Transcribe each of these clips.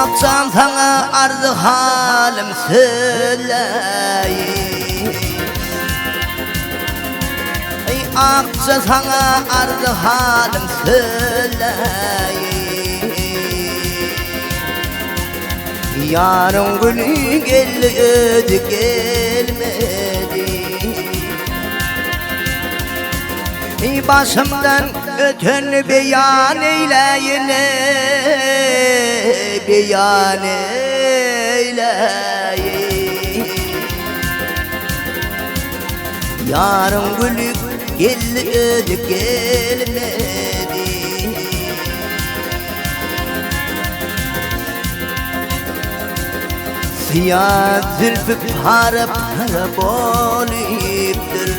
Akşam sana arzı halim söyleyeyim. Akşam sana arzı halim söyleyeyim. Yarın günü geldi gelmedi. Başımdan öten beyan eyleyin, beyan eyleyin. Yarın günü geldi gelmedi. Siyah zülfü para para boliptir.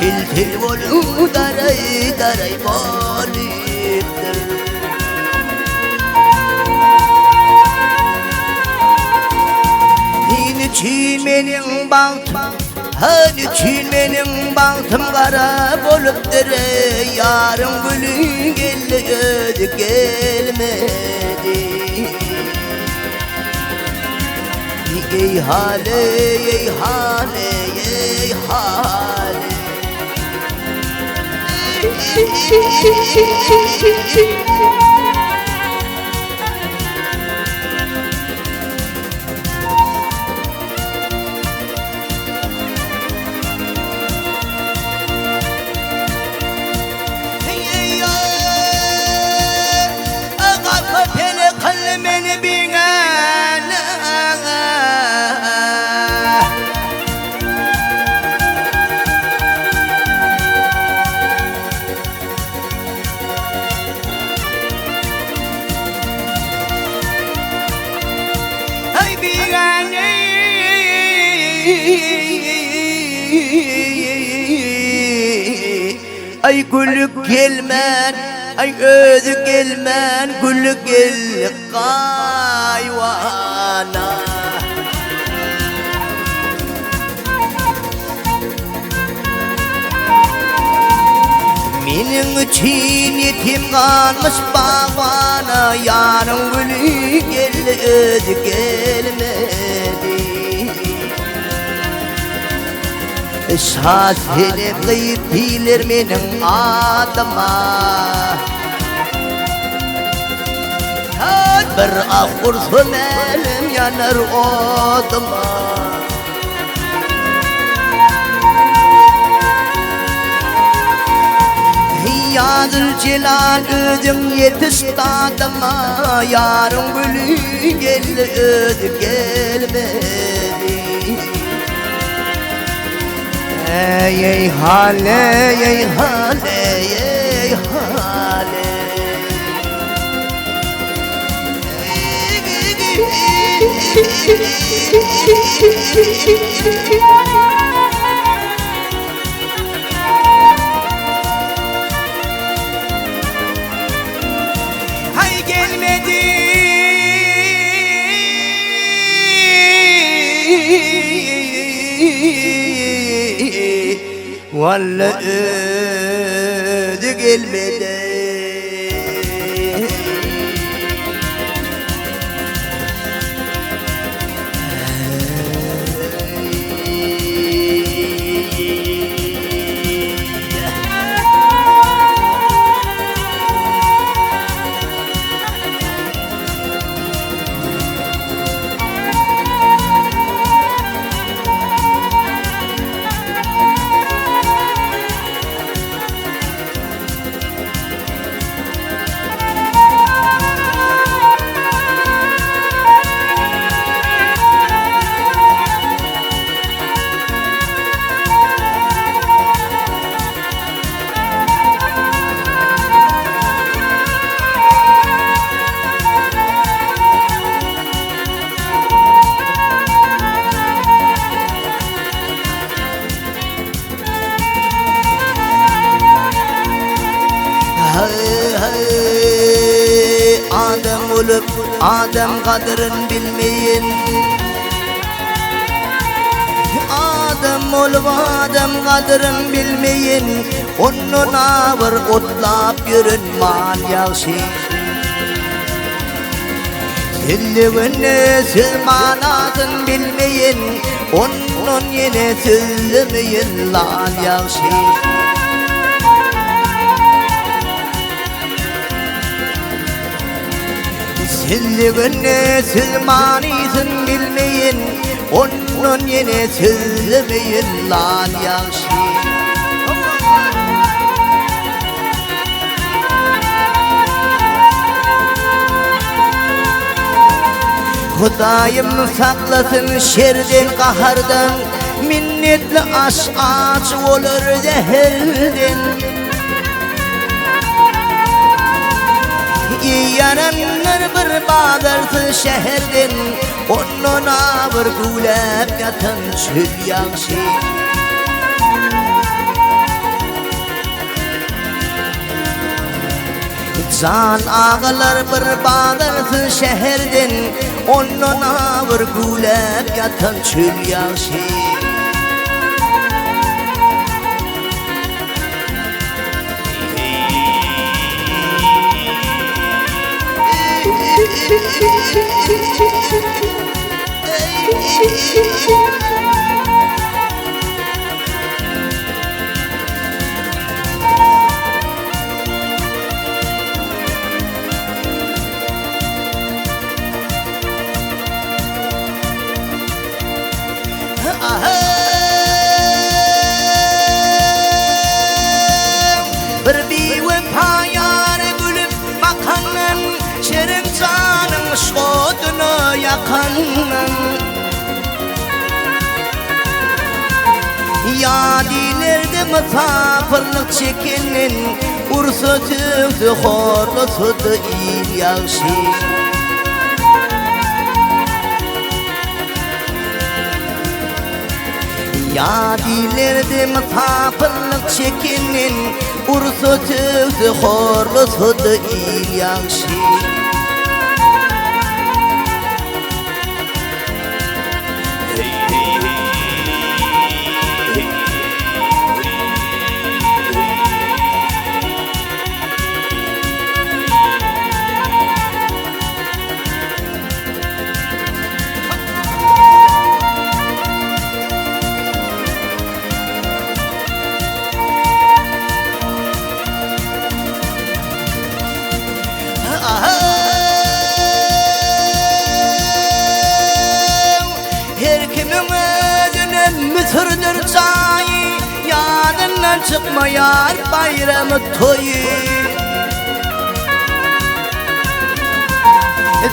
Til til bolu daray daray boliptir. Niçin benim bahtım, niçin benim bahtım kara boluptur. Yarın günü geldi gelmedi. Ey hale ey hale ey hale. Ay gülük gelmen, ay özü gelmen, gülük gel kayvana. Benim için yetim kalmış bağvana, yarın gülü gel özü gelmedi. Şahsene kıyıp bilir benim adıma. Bir ahur sömelim yanar odıma. Ya Zülcelal özüm yetiş tadıma. Yarın gülü gel özü gelmedi. Ey hale ey hale ey hale. Hay gelmedi. Vallahi ödü gelmedi. Adem olup Adem kadርን bilmeyin. Adem olup Adem kadrin bilmeyin. Onun ağır otlap yürün mal yağşı. Dilliğini siz manasın bilmeyin, onun yine sözlemeyin lan yavşi. Dilliğini siz manasın bilmeyin, onun yine sözlemeyin lan yavşi. Hudayım saklasın şerden kahardan, minnetli aç olur zehirden. Yaranlar bir bağdarsın şehirden, onuna bir gülep yatan çöl yağşı. Can ağlar bir bağdarsın şehirden, onuna bir gülep yatan çöl yağşı. Bir bevefa yâre gülüp bakanın, şerin canın şodunu yakanın. Yadilerde misafirlik çekinin, ursu tüktü horlusu da il yağşı. Yadilerde misafirlik çekinin, ursu tüktü horlusu da il yağşı. Her kimin özüne mütürdür çayı, yadından çıkmayar bayramı toyu.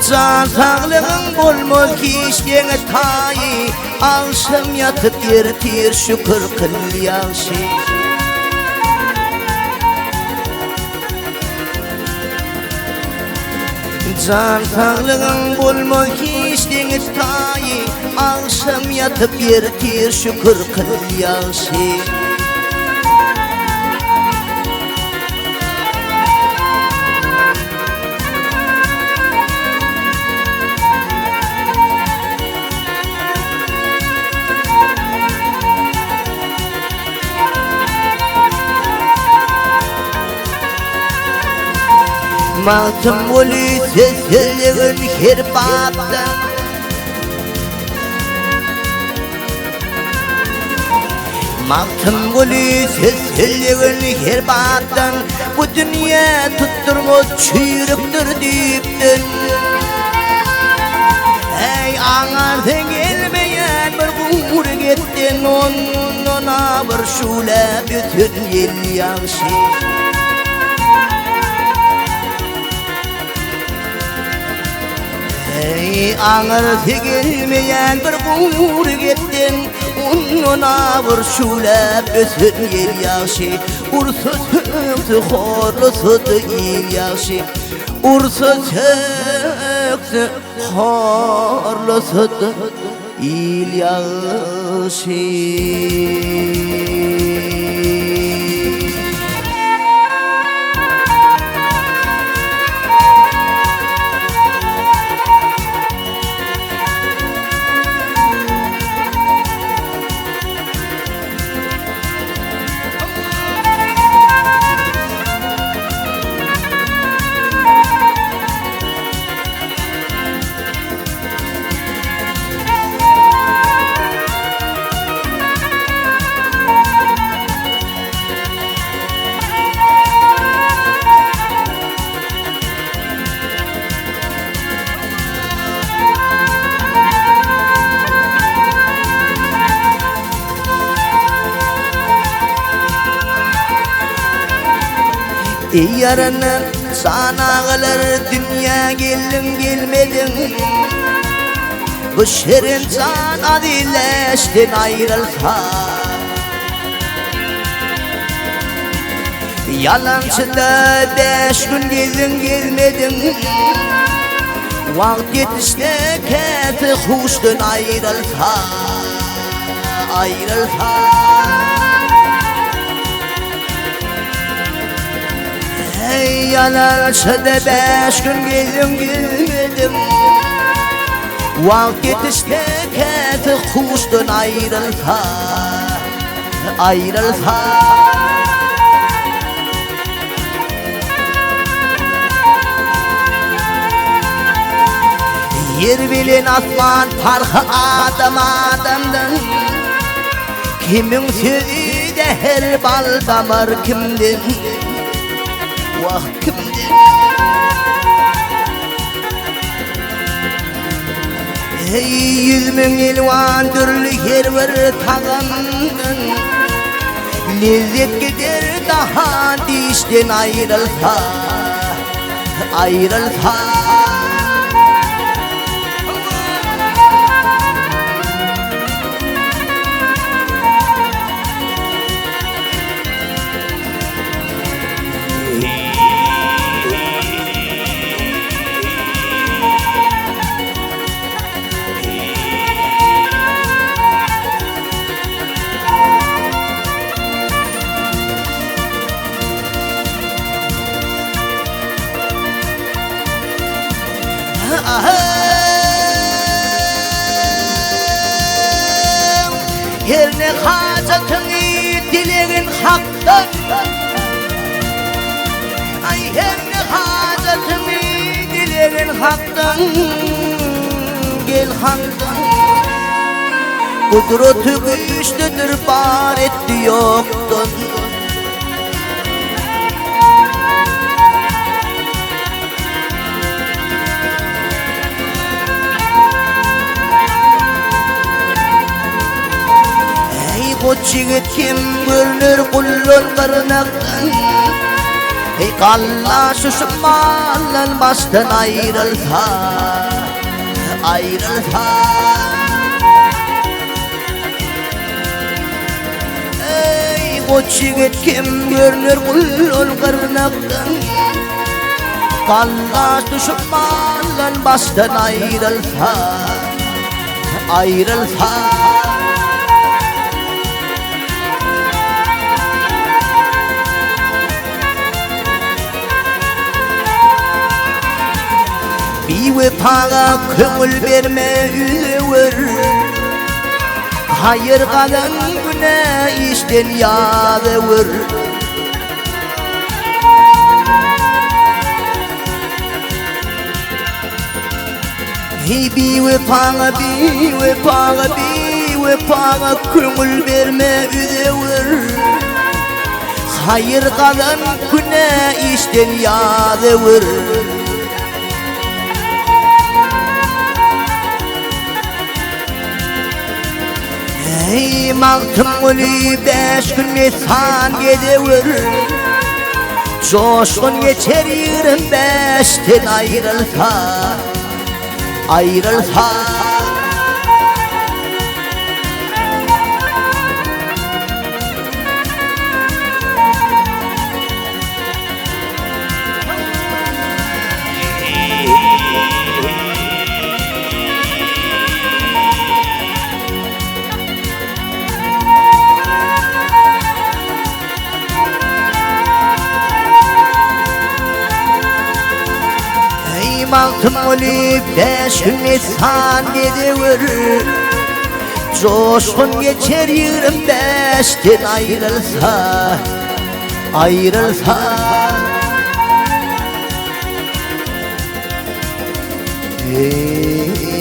Can sağlığın bulmaz kişliğine tayı, akşam yatıp yertir şükür kıl yağşı. Can sağlığın bulmaz kişliğine tayı, akşam yatıp yertir şükür kıl yağşı. Mağtum olu sesliğin hirbaptan, Mağtum olu sesliğin hirbaptan, bu dünya tutturmaz çürüktür deyiptin. Ey ağardan gelmeyen bir uğur gittin, onuna bir şule bütün yel yağşı. Ey ağır gelmeyen bir uğur gittin, onuna bir şule bütün yel yağşı. Ursuz höktü horlusu da il yağşı, ursuz höktü horlusu da il yağşı. Yarının sana kalır dünya gelin gelmedin. Bu şirin can adileştin ayrılsa. Yalancıda 5 gün gelin gelmedin. Vakt yetişte keti kuştun ayrılsa. Ayrılsa. Hey yalancıda 5 gün gelin gelmedim. Vakt yetişte keti kuştun ayrılsa. Ayrılsa. Yer bilen asman farkı adam adamdan. Kimin sözü de her bal damar kimden? Vah kimden? Hey 100 bin elvan türlü her bir tağından. Lezzet gider daha dişten ayrılsa. Ayrılsa. Her ne hacatını dileğin haktan. Ay her ne hacatını dileğin haktan. Gel haktan. Kudreti güçlüdür bar etti yoktan. Koç yigit kim görünür kullun kırnaktan. Hey kalla şuşmanlan baştan ayrılsa. Ayrılsa. Hey koç yigit kim görünür kullun kırnaktan. Kalla şuşmanlan baştan ayrılsa. Ayrılsa. Bir vefaga köngül verme üzüvür. Hayır kalan güne işten yadıvır. Bir vefaga köngül verme üzüvür. Hayır kalan güne işten yadıvır. Hey mantım uli 5 gün mesan gedevir. Coşkun geçer 25'ten ayrılsa. Ayrılsa. Mantım uli 5 gün mesan gedevir. Coşkun geçer 25'ten ayrılsa. Ayrılsa. Hey.